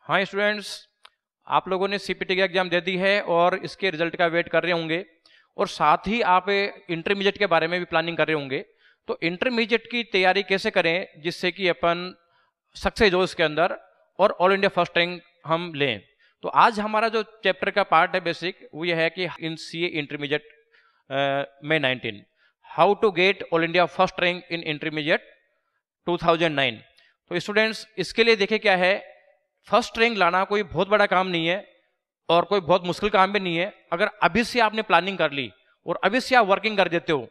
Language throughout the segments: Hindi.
हाँ स्टूडेंट्स, आप लोगों ने सीपीटी का एग्जाम दे दी है और इसके रिजल्ट का वेट कर रहे होंगे और साथ ही आप इंटरमीडिएट के बारे में भी प्लानिंग कर रहे होंगे। तो इंटरमीडिएट की तैयारी कैसे करें जिससे कि अपन सक्सेस हो इसके अंदर और ऑल इंडिया फर्स्ट रैंक हम लें। तो आज हमारा जो चैप्टर का पार्ट है बेसिक वो ये है कि इन सीए इंटरमीडिएट में 19 how to get all India first rank in intermediate 2009। तो स्टूडेंट्स इसके लिए देखिए क्या है, फर्स्ट रैंक लाना कोई बहुत बड़ा काम नहीं है और कोई बहुत मुश्किल काम भी नहीं है। अगर अभी से आपने प्लानिंग कर ली और अभी से आप वर्किंग कर देते हो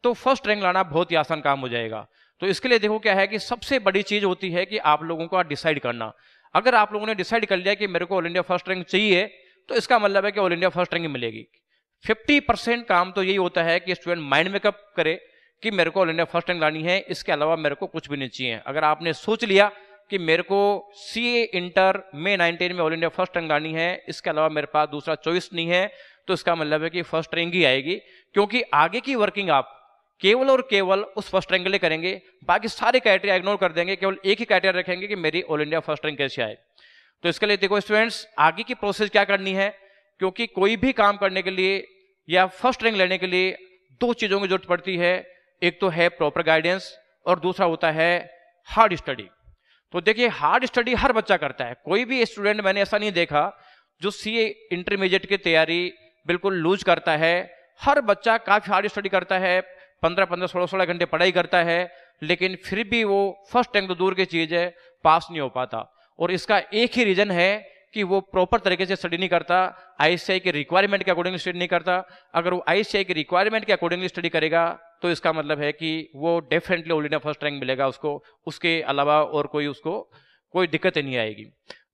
तो फर्स्ट रैंक लाना बहुत ही आसान काम हो जाएगा। तो इसके लिए देखो क्या है कि सबसे बड़ी चीज होती है कि आप लोगों को डिसाइड करना। अगर आप लोगों ने डिसाइड कर लिया कि मेरे को ऑल इंडिया फर्स्ट रैंक चाहिए तो इसका मतलब है कि ऑल इंडिया फर्स्ट रैंक मिलेगी। 50% काम तो यही होता है कि स्टूडेंट माइंड मेकअप करे कि मेरे को ऑल इंडिया फर्स्ट रैंक लानी है, इसके अलावा मेरे को कुछ भी नहीं चाहिए। अगर आपने सोच लिया कि मेरे को सीए इंटर में 19 में ऑल इंडिया फर्स्ट रैंक लानी है, इसके अलावा मेरे पास दूसरा चॉइस नहीं है, तो इसका मतलब है कि फर्स्ट रैंक ही आएगी, क्योंकि आगे की वर्किंग आप केवल और केवल उस फर्स्ट रैंक के लिए करेंगे। बाकी सारे क्राइटेरिया इग्नोर कर देंगे, केवल एक ही क्राइटेरिया रखेंगे कि मेरी ऑल इंडिया फर्स्ट रैंक कैसे आए। तो इसके लिए देखो स्टूडेंट्स, आगे की प्रोसेस क्या करनी है, क्योंकि कोई भी काम करने के लिए या फर्स्ट रैंक लेने के लिए दो चीजों की जरूरत पड़ती है। एक तो है प्रॉपर गाइडेंस और दूसरा होता है हार्ड स्टडी। तो देखिए हार्ड स्टडी हर बच्चा करता है, कोई भी स्टूडेंट मैंने ऐसा नहीं देखा जो सीए इंटरमीडिएट की तैयारी बिल्कुल लूज करता है। हर बच्चा काफी हार्ड स्टडी करता है, 15-15, 16-16 घंटे पढ़ाई करता है, लेकिन फिर भी वो फर्स्ट रैंक तो दूर की चीज है, पास नहीं हो पाता। और इसका एक ही रीजन है कि वो प्रॉपर तरीके से स्टडी नहीं करता, आईसीएआई के रिक्वायरमेंट के अकॉर्डिंग स्टडी नहीं करता। अगर वो आईसीएआई के रिक्वायरमेंट के अकॉर्डिंगली स्टडी करेगा तो इसका मतलब है कि वो definitely all India first rank मिलेगा उसको, उसके अलावा और कोई उसको कोई दिक्कत नहीं आएगी।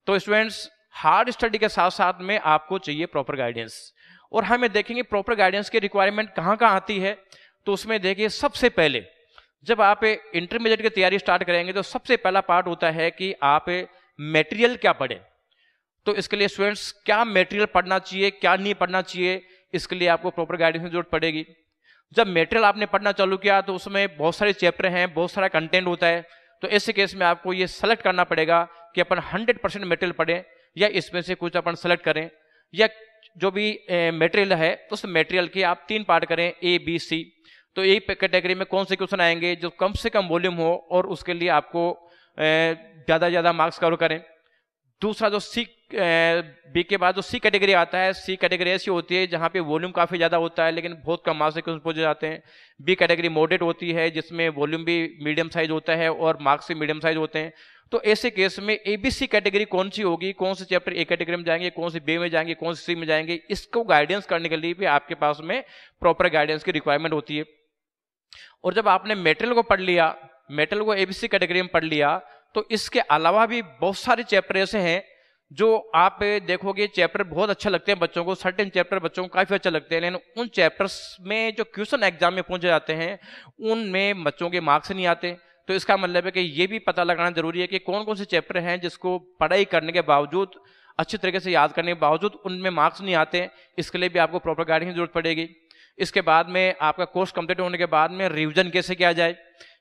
तो स्टूडेंट्स हार्ड स्टडी के साथ साथ में आपको चाहिए प्रॉपर गाइडेंस। और हमें देखेंगे प्रॉपर गाइडेंस की रिक्वायरमेंट कहाँ कहाँ आती है। तो उसमें देखिए सबसे पहले जब आप इंटरमीडिएट की तैयारी स्टार्ट करेंगे तो सबसे पहला पार्ट होता है कि आप मटेरियल क्या पढ़े। तो इसके लिए स्टूडेंट्स क्या मटेरियल पढ़ना चाहिए, क्या नहीं पढ़ना चाहिए, इसके लिए आपको प्रॉपर गाइडेंस की जरूरत पड़ेगी। जब मटेरियल आपने पढ़ना चालू किया तो उसमें बहुत सारे चैप्टर हैं, बहुत सारा कंटेंट होता है। तो ऐसे केस में आपको ये सेलेक्ट करना पड़ेगा कि अपन 100% मटेरियल पढ़ें या इसमें से कुछ अपन सेलेक्ट करें, या जो भी मटेरियल है उस मटेरियल के आप 3 पार्ट करें, ए बी सी। तो ए कैटेगरी में कौन से क्वेश्चन आएंगे जो कम से कम वॉल्यूम हो और उसके लिए आपको ज़्यादा ज़्यादा मार्क्स कवर करें। दूसरा जो सी बी के बाद जो सी कैटेगरी आता है, सी कैटेगरी ऐसी होती है जहाँ पे वॉल्यूम काफ़ी ज़्यादा होता है लेकिन बहुत कम मार्क्स से क्वेश्चन पूछे जाते हैं। बी कैटेगरी मॉडरेट होती है जिसमें वॉल्यूम भी मीडियम साइज होता है और मार्क्स भी मीडियम साइज होते हैं। तो ऐसे केस में एबीसी कैटेगरी कौन सी होगी, कौन से चैप्टर ए कैटेगरी में जाएंगे, कौन से बी में जाएंगे, कौन से सी में जाएंगे, इसको गाइडेंस करने के लिए भी आपके पास में प्रॉपर गाइडेंस की रिक्वायरमेंट होती है। और जब आपने मटेरियल को पढ़ लिया, मटेरियल को एबीसी कैटेगरी में पढ़ लिया, तो इसके अलावा भी बहुत सारे चैप्टर ऐसे हैं जो आप देखोगे चैप्टर बहुत अच्छा लगते हैं बच्चों को, सर्टेन चैप्टर बच्चों को काफी अच्छा लगते हैं, लेकिन उन चैप्टर्स में जो क्वेश्चन एग्जाम में पूछे जाते हैं उनमें बच्चों के मार्क्स नहीं आते। तो इसका मतलब है कि ये भी पता लगाना जरूरी है कि कौन कौन से चैप्टर हैं जिसको पढ़ाई करने के बावजूद, अच्छी तरीके से याद करने के बावजूद उनमें मार्क्स नहीं आते। इसके लिए भी आपको प्रॉपर गाइडेंस की जरूरत पड़ेगी। इसके बाद में आपका कोर्स कंप्लीट होने के बाद में रिविजन कैसे किया जाए,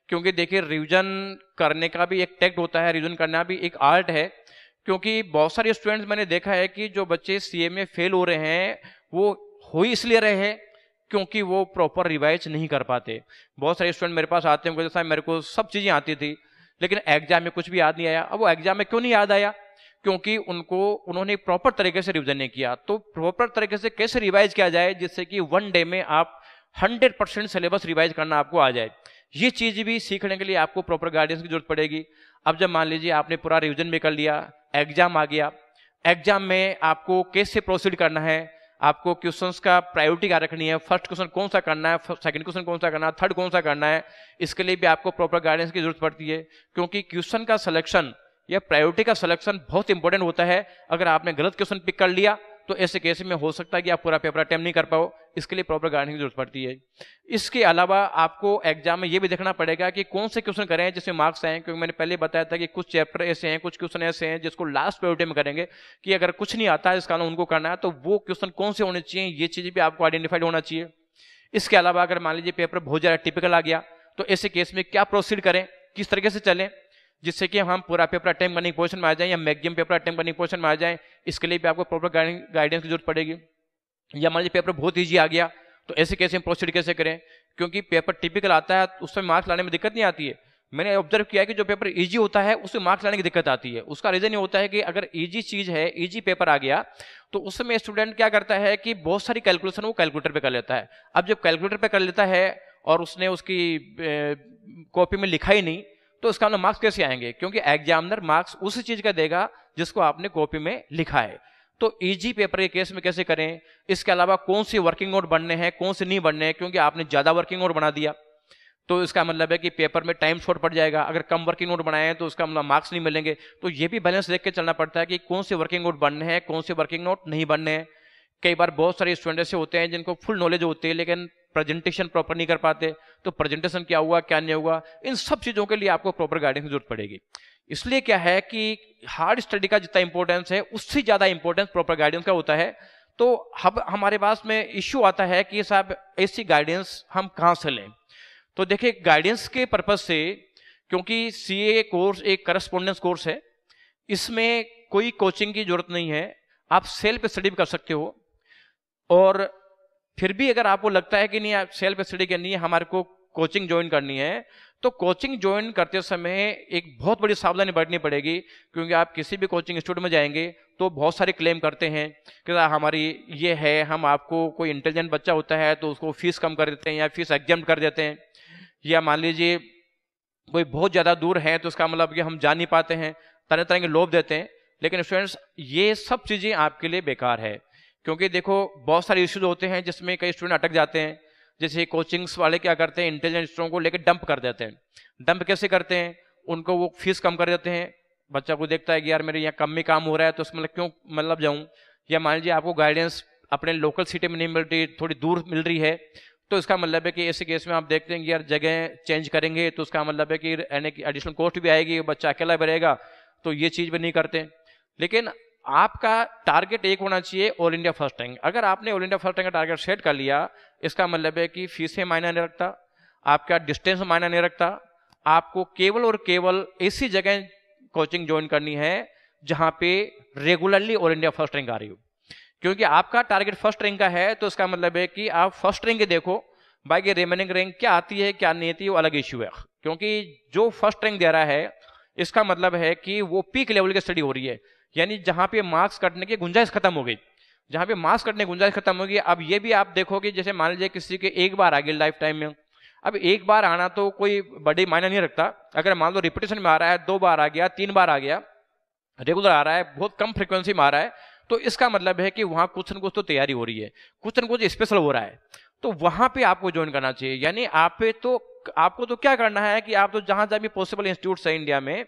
क्योंकि देखिए रिविजन करने का भी एक टेक्ट होता है, रिविजन करना भी एक आर्ट है। क्योंकि बहुत सारे स्टूडेंट्स मैंने देखा है कि जो बच्चे सीए में फेल हो रहे हैं वो हो इसलिए रहे हैं क्योंकि वो प्रॉपर रिवाइज नहीं कर पाते। बहुत सारे स्टूडेंट मेरे पास आते हैं, जैसा मेरे को सब चीज़ें आती थी लेकिन एग्जाम में कुछ भी याद नहीं आया। अब वो एग्जाम में क्यों नहीं याद आया, क्योंकि उन्होंने प्रॉपर तरीके से रिविजन नहीं किया। तो प्रॉपर तरीके से कैसे रिवाइज किया जाए जिससे कि 1 डे में आप 100% सिलेबस रिवाइज करना आपको आ जाए, ये चीज भी सीखने के लिए आपको प्रॉपर गाइडेंस की जरूरत पड़ेगी। अब जब मान लीजिए आपने पूरा रिवीजन भी कर लिया, एग्जाम आ गया, एग्जाम में आपको कैसे प्रोसीड करना है, आपको क्वेश्चंस का प्रायोरिटी क्या रखनी है, फर्स्ट क्वेश्चन कौन सा करना है, सेकंड क्वेश्चन कौन सा करना है, थर्ड कौन सा करना है, इसके लिए भी आपको प्रॉपर गाइडेंस की जरूरत पड़ती है। क्योंकि क्वेश्चन का सिलेक्शन या प्रायोरिटी का सिलेक्शन बहुत इंपॉर्टेंट होता है। अगर आपने गलत क्वेश्चन पिक कर लिया तो ऐसे केस में हो सकता है कि आप पूरा पेपर अटेम्प्ट नहीं कर पाओ, इसके लिए प्रॉपर गाइडेंस की जरूरत पड़ती है। इसके अलावा आपको एग्जाम में ये भी देखना पड़ेगा कि कौन से क्वेश्चन करें जिसमें मार्क्स आए, क्योंकि मैंने पहले बताया था कि कुछ चैप्टर ऐसे हैं, कुछ क्वेश्चन ऐसे हैं जिसको लास्ट प्रायोरिटी में करेंगे कि अगर कुछ नहीं आता है इस कारण उनको करना है, तो वो क्वेश्चन कौन से होने चाहिए, ये चीज भी आपको आइडेंटिफाइड होना चाहिए। इसके अलावा अगर मान लीजिए पेपर बहुत ज्यादा टिपिकल आ गया तो ऐसे केस में क्या प्रोसीड करें, किस तरीके से चलें, जिससे कि हम पूरा पेपर अटेम्प्ट करने की पोजीशन में आ जाएं या मैक्सिमम पेपर अटेम्प्ट करने की पोजीशन में आ जाएं। इसके लिए भी आपको प्रॉपर गाइडेंस की जरूरत पड़ेगी। या मान लीजिए पेपर बहुत ईजी आ गया, तो ऐसे कैसे प्रोसीड कैसे करें, क्योंकि पेपर टिपिकल आता है उसमें मार्क्स लाने में दिक्कत नहीं आती है। मैंने ऑब्जर्व किया कि जो पेपर इजी होता है उसमें मार्क्स लाने की दिक्कत आती है। उसका रीजन ये होता है कि अगर इजी चीज है, इजी पेपर आ गया, तो उसमें स्टूडेंट क्या करता है कि बहुत सारी कैलकुलेशन वो कैलकुलेटर पे कर लेता है। अब जब कैलकुलेटर पे कर लेता है और उसने उसकी कॉपी में लिखा ही नहीं, तो उसका मतलब मार्क्स कैसे आएंगे, क्योंकि एग्जामिनर मार्क्स उसी चीज का देगा जिसको आपने कॉपी में लिखा है। तो इजी पेपर के केस में कैसे करें, इसके अलावा कौन सी वर्किंग नोट बनने हैं कौन से नहीं बनने हैं, क्योंकि आपने ज्यादा वर्किंग नोट बना दिया तो इसका मतलब है कि पेपर में टाइम शॉर्ट पड़ जाएगा। अगर कम वर्किंग नोट बनाए हैं तो उसका मतलब मार्क्स नहीं मिलेंगे। तो ये भी बैलेंस देख के चलना पड़ता है कि कौन से वर्किंग नोट बनने हैं कौन से वर्किंग नोट नहीं बनने हैं। कई बार बहुत सारे स्टूडेंट ऐसे होते हैं जिनको फुल नॉलेज होती है लेकिन प्रेजेंटेशन प्रॉपर नहीं कर पाते, तो प्रेजेंटेशन क्या हुआ क्या नहीं हुआ, इन सब चीजों के लिए आपको प्रॉपर गाइडेंस की जरूरत पड़ेगी। इसलिए क्या है कि हार्ड स्टडी का जितना इंपॉर्टेंस है उससे ज्यादा इंपॉर्टेंस प्रॉपर गाइडेंस का होता है। तो अब हमारे पास में इश्यू आता है कि साहब ऐसी गाइडेंस हम कहां से लें। तो देखिए गाइडेंस के पर्पज से, क्योंकि सीए कोर्स एक करस्पॉन्डेंस कोर्स है, इसमें कोई कोचिंग की जरूरत नहीं है, आप सेल्फ स्टडी भी कर सकते हो। और फिर भी अगर आपको लगता है कि नहीं आप सेल्फ स्टडी करनी है, हमारे को कोचिंग ज्वाइन करनी है, तो कोचिंग ज्वाइन करते समय एक बहुत बड़ी सावधानी बरतनी पड़ेगी। क्योंकि आप किसी भी कोचिंग इंस्टीट्यूट में जाएंगे तो बहुत सारे क्लेम करते हैं कि हमारी ये है, हम आपको, कोई इंटेलिजेंट बच्चा होता है तो उसको फीस कम कर देते हैं या फीस एग्जाम कर देते हैं, या मान लीजिए कोई बहुत ज्यादा दूर है तो उसका मतलब कि हम जा नहीं पाते हैं, तरह तरह के लोभ देते हैं। लेकिन स्टूडेंट्स ये सब चीजें आपके लिए बेकार है, क्योंकि देखो बहुत सारे इश्यूज होते हैं जिसमें कई स्टूडेंट अटक जाते हैं। जैसे कोचिंग्स वाले क्या करते हैं, इंटेलिजेंट स्टूडेंट को लेकर डंप कर देते हैं। डंप कैसे करते हैं, उनको वो फीस कम कर देते हैं, बच्चा को देखता है कि यार मेरे यहाँ कम में काम हो रहा है तो उसमें क्यों मतलब जाऊँ। या मान लीजिए आपको गाइडेंस अपने लोकल सिटी में नहीं मिल रही, थोड़ी दूर मिल रही है, तो इसका मतलब है कि ऐसे केस में आप देखते हैं कि यार जगह चेंज करेंगे तो उसका मतलब है कि एडिशनल कॉस्ट भी आएगी, बच्चा अकेला भी रहेगा, तो ये चीज भी नहीं करते। लेकिन आपका टारगेट एक होना चाहिए ऑल इंडिया फर्स्ट रैंक। अगर आपने ऑल इंडिया फर्स्ट रैंक का टारगेट सेट कर लिया, इसका मतलब है कि फीसें मायने नहीं रखता, आपका डिस्टेंस मायने नहीं रखता, आपको केवल और केवल ऐसी जगह कोचिंग ज्वाइन करनी है जहां पे regularly all India first rank आ रही हो। क्योंकि आपका टारगेट फर्स्ट रैंक का है तो इसका मतलब है कि आप फर्स्ट रैंक देखो, बाकी रिमेनिंग रैंक क्या आती है क्या नहीं आती है वो अलग इश्यू है। क्योंकि जो फर्स्ट रैंक दे रहा है इसका मतलब है कि वो पीक लेवल की स्टडी हो रही है, यानी जहां पे मार्क्स कटने की गुंजाइश खत्म हो गई, जहां पे मार्क्स कटने की गुंजाइश खत्म होगी। अब ये भी आप देखोगे, जैसे मान लीजिए किसी के एक बार आ गई लाइफ टाइम में, अब एक बार आना तो कोई बड़ी मायने नहीं रखता। अगर मान लो रिपीटेशन में आ रहा है, 2 बार आ गया, 3 बार आ गया, रेगुलर आ रहा है, बहुत कम फ्रिक्वेंसी में आ रहा है, तो इसका मतलब है कि वहां कुछ न कुछ तो तैयारी हो रही है, कुछ न कुछ स्पेशल हो रहा है, तो वहां पे आपको ज्वाइन करना चाहिए। यानी आपको तो क्या करना है कि आप तो जहां जहां भी पॉसिबल इंस्टीट्यूट है इंडिया में,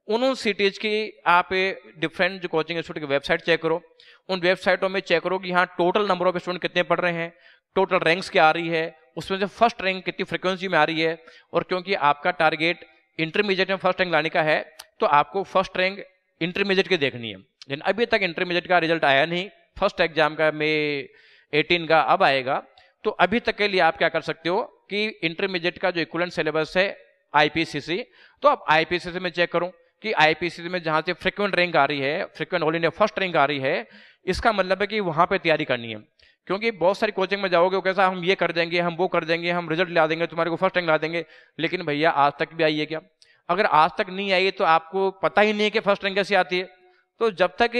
उन सिटीज की आप डिफरेंट जो कोचिंग इंस्टीट्यूट की वेबसाइट चेक करो, उन वेबसाइटों में चेक करो कि यहाँ टोटल नंबर ऑफ स्टूडेंट कितने पढ़ रहे हैं, टोटल रैंक्स क्या आ रही है, उसमें से फर्स्ट रैंक कितनी फ्रिक्वेंसी में आ रही है। और क्योंकि आपका टारगेट इंटरमीडिएट में फर्स्ट रैंक लाने का है, तो आपको फर्स्ट रैंक इंटरमीडिएट की देखनी है। लेकिन अभी तक इंटरमीडिएट का रिजल्ट आया नहीं, फर्स्ट एग्जाम का मई 18 का अब आएगा, तो अभी तक के लिए आप क्या कर सकते हो कि इंटरमीडिएट का जो इक्विवेलेंट सिलेबस है आईपीसीसी, तो आप आईपीसीसी में चेक करो कि आईपीसीसी में जहां से फ्रीक्वेंट रैंक आ रही है, frequent all India first rank आ रही है, इसका मतलब है कि वहां पे तैयारी करनी है। क्योंकि बहुत सारी कोचिंग में जाओगे कैसा, हम ये कर देंगे, हम वो कर देंगे, हम रिजल्ट ला देंगे, तुम्हारे को फर्स्ट रैंक ला देंगे, लेकिन भैया आज तक भी आई है क्या? अगर आज तक नहीं आई तो आपको पता ही नहीं है कि फर्स्ट रैंक कैसे आती है। तो जब तक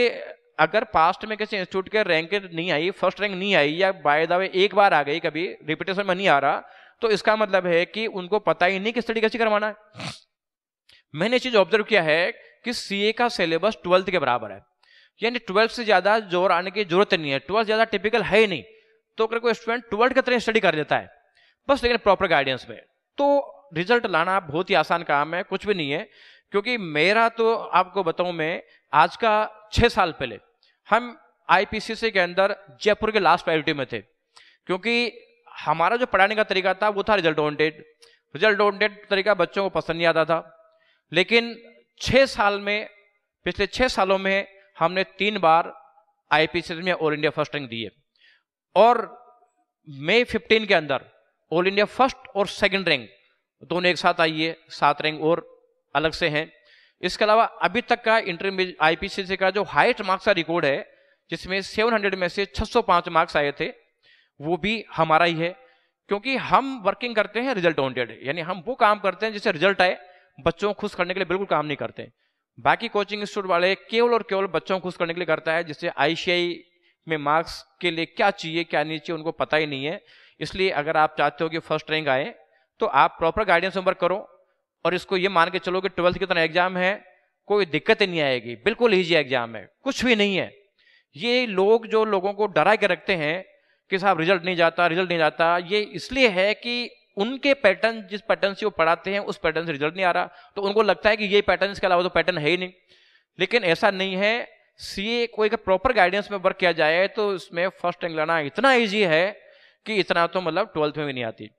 अगर पास्ट में किसी इंस्टीट्यूट के रैंक नहीं आई, फर्स्ट रैंक नहीं आई, या बाय द वे एक बार आ गई, कभी रिपीटेशन में नहीं आ रहा, तो इसका मतलब है कि उनको पता ही नहीं कि स्टडी कैसे करवाना है। मैंने ये चीज ऑब्जर्व किया है कि सीए का सिलेबस 12th के बराबर है, यानी 12th से ज्यादा जोर आने की जरूरत नहीं है, 12th ज्यादा टिपिकल है ही नहीं। तो अगर कोई स्टूडेंट 12th की तरह स्टडी कर देता है बस, लेकिन प्रॉपर गाइडेंस में, तो रिजल्ट लाना बहुत ही आसान काम है, कुछ भी नहीं है। क्योंकि मेरा तो आपको बताऊं, मैं आज का 6 साल पहले हम आईपीसीसी के अंदर जयपुर के लास्ट प्रायोरिटी में थे, क्योंकि हमारा जो पढ़ाने का तरीका था वो था रिजल्ट ओरिएंटेड। रिजल्ट ओरिएंटेड तरीका बच्चों को पसंद नहीं आता था, लेकिन 6 साल में, पिछले 6 सालों में हमने 3 बार आईपीसीसी में ऑल इंडिया फर्स्ट रैंक दी है। और मई 15 के अंदर ऑल इंडिया फर्स्ट और सेकंड रैंक दोनों एक साथ आई है, 7 रैंक और अलग से हैं। इसके अलावा अभी तक का इंटरमीडिएट आईपीसीसी का जो हाईएस्ट मार्क्स का रिकॉर्ड है, जिसमें 700 में से 605 मार्क्स आए थे, वो भी हमारा ही है। क्योंकि हम वर्किंग करते हैं रिजल्ट ओरिएंटेड, यानी हम वो काम करते हैं जिससे रिजल्ट आए, बच्चों को खुश करने के लिए बिल्कुल काम नहीं करते। बाकी कोचिंग इंस्टीट्यूट वाले केवल और केवल बच्चों को खुश करने के लिए करता है, जिससे आईसीआई में मार्क्स के लिए क्या चाहिए क्या नहीं चाहिए उनको पता ही नहीं है। इसलिए अगर आप चाहते हो कि फर्स्ट रैंक आए तो आप प्रॉपर गाइडेंस में वर्क करो और इसको ये मान के चलो कि 12th की तरह एग्जाम है, कोई दिक्कत नहीं आएगी, बिल्कुल ईजी एग्जाम है, कुछ भी नहीं है। ये लोग जो लोगों को डरा के रखते हैं कि साहब रिजल्ट नहीं जाता, रिजल्ट नहीं जाता, ये इसलिए है कि उनके पैटर्न, जिस पैटर्न से वो पढ़ाते हैं उस पैटर्न से रिजल्ट नहीं आ रहा, तो उनको लगता है कि ये पैटर्न, इसके अलावा तो पैटर्न है ही नहीं। लेकिन ऐसा नहीं है। सीए कोई प्रॉपर गाइडेंस में वर्क किया जाए तो इसमें फर्स्ट रैंक लाना इतना ईजी है कि इतना तो मतलब 12th में भी नहीं आती।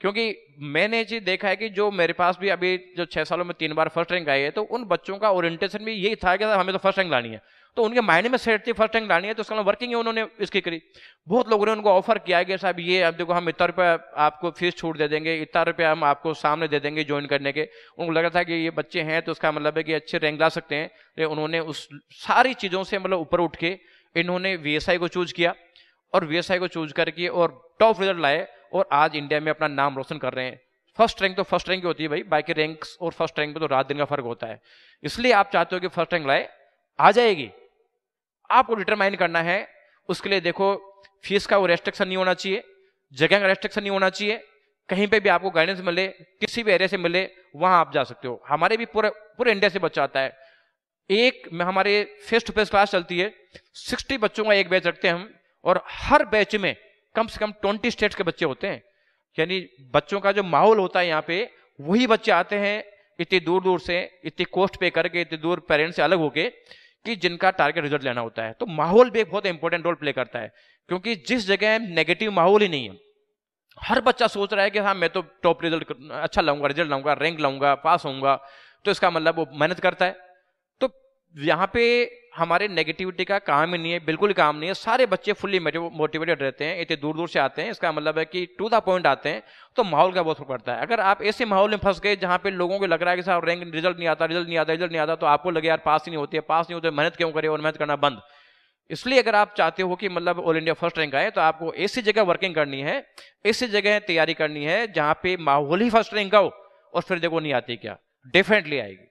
क्योंकि मैंने जी देखा है कि जो मेरे पास भी अभी जो 6 सालों में 3 बार फर्स्ट रैंक आई है, तो उन बच्चों का ओरिएंटेशन भी यही था कि हमें तो फर्स्ट रैंक लानी है, तो उनके माइंड में सेट थी फर्स्ट रैंक लानी है, तो उसका वर्किंग ही उन्होंने इसकी करी। बहुत लोगों ने उनको ऑफर किया कि साहब ये अब देखो हम इतना रुपया आपको फीस छूट दे देंगे, इतना रुपया हम आपको सामने दे देंगे ज्वाइन करने के। उनको लगा था कि ये बच्चे हैं तो उसका मतलब है कि अच्छे रैंक ला सकते हैं। लेकिन उन्होंने उस सारी चीज़ों से मतलब ऊपर उठ के इन्होंने वीएसआई को चूज किया और वीएसआई को चूज करके और टॉप रिजल्ट लाए और आज इंडिया में अपना नाम रोशन कर रहे हैं। फर्स्ट रैंक तो फर्स्ट रैंक ही होती है भाई, बाकी रैंक्स और फर्स्ट रैंक में तो रात दिन का फर्क होता है। इसलिए आप चाहते हो कि फर्स्ट रैंक लाए, आ जाएगी, आपको डिटरमाइन करना है। उसके लिए देखो फीस का वो रेस्ट्रिक्शन नहीं होना चाहिए, जगह का रेस्ट्रिक्शन नहीं होना चाहिए, कहीं पे भी आपको गाइडेंस मिले, किसी भी एरिया से मिले वहां आप जा सकते हो। हमारे भी पूरे इंडिया से बच्चा आता है। एक में हमारे फेस टू फेस क्लास चलती है, 60 बच्चों का एक बैच रखते हैं हम, और हर बैच में कम से कम 20 स्टेट्स के बच्चे होते हैं। यानी बच्चों का जो माहौल होता है यहाँ पे, वही बच्चे आते हैं इतनी दूर दूर से, इतनी कॉस्ट पे करके, इतनी दूर पेरेंट्स से अलग होके, कि जिनका टारगेट रिजल्ट लेना होता है। तो माहौल भी एक बहुत इंपॉर्टेंट रोल प्ले करता है, क्योंकि जिस जगह नेगेटिव माहौल ही नहीं है, हर बच्चा सोच रहा है कि हाँ मैं तो टॉप रिजल्ट अच्छा लाऊंगा, रिजल्ट लाऊंगा, रैंक लाऊंगा, पास होऊंगा, तो इसका मतलब वो मेहनत करता है। तो यहाँ पे हमारे नेगेटिविटी का काम ही नहीं है, बिल्कुल ही काम नहीं है। सारे बच्चे फुल्ली मोटिवेटेड रहते हैं, इतने दूर दूर से आते हैं, इसका मतलब है कि टू द पॉइंट आते हैं। तो माहौल का बहुत फर्क पड़ता है। अगर आप ऐसे माहौल में फंस गए जहाँ पे लोगों को लग रहा है कि साहब रैंक रिजल्ट नहीं आता, रिजल्ट नहीं आता, रिजल्ट नहीं आता, तो आपको लगे यार पास ही नहीं होती है, पास नहीं होते, मेहनत क्यों करे, और मेहनत करना बंद। इसलिए अगर आप चाहते हो कि मतलब ऑल इंडिया फर्स्ट रैंक आए, तो आपको ऐसी जगह वर्किंग करनी है, ऐसी जगह तैयारी करनी है जहाँ पे माहौल ही फर्स्ट रैंक का हो, और फिर देखो नहीं आती क्या, डेफिनेटली आएगी।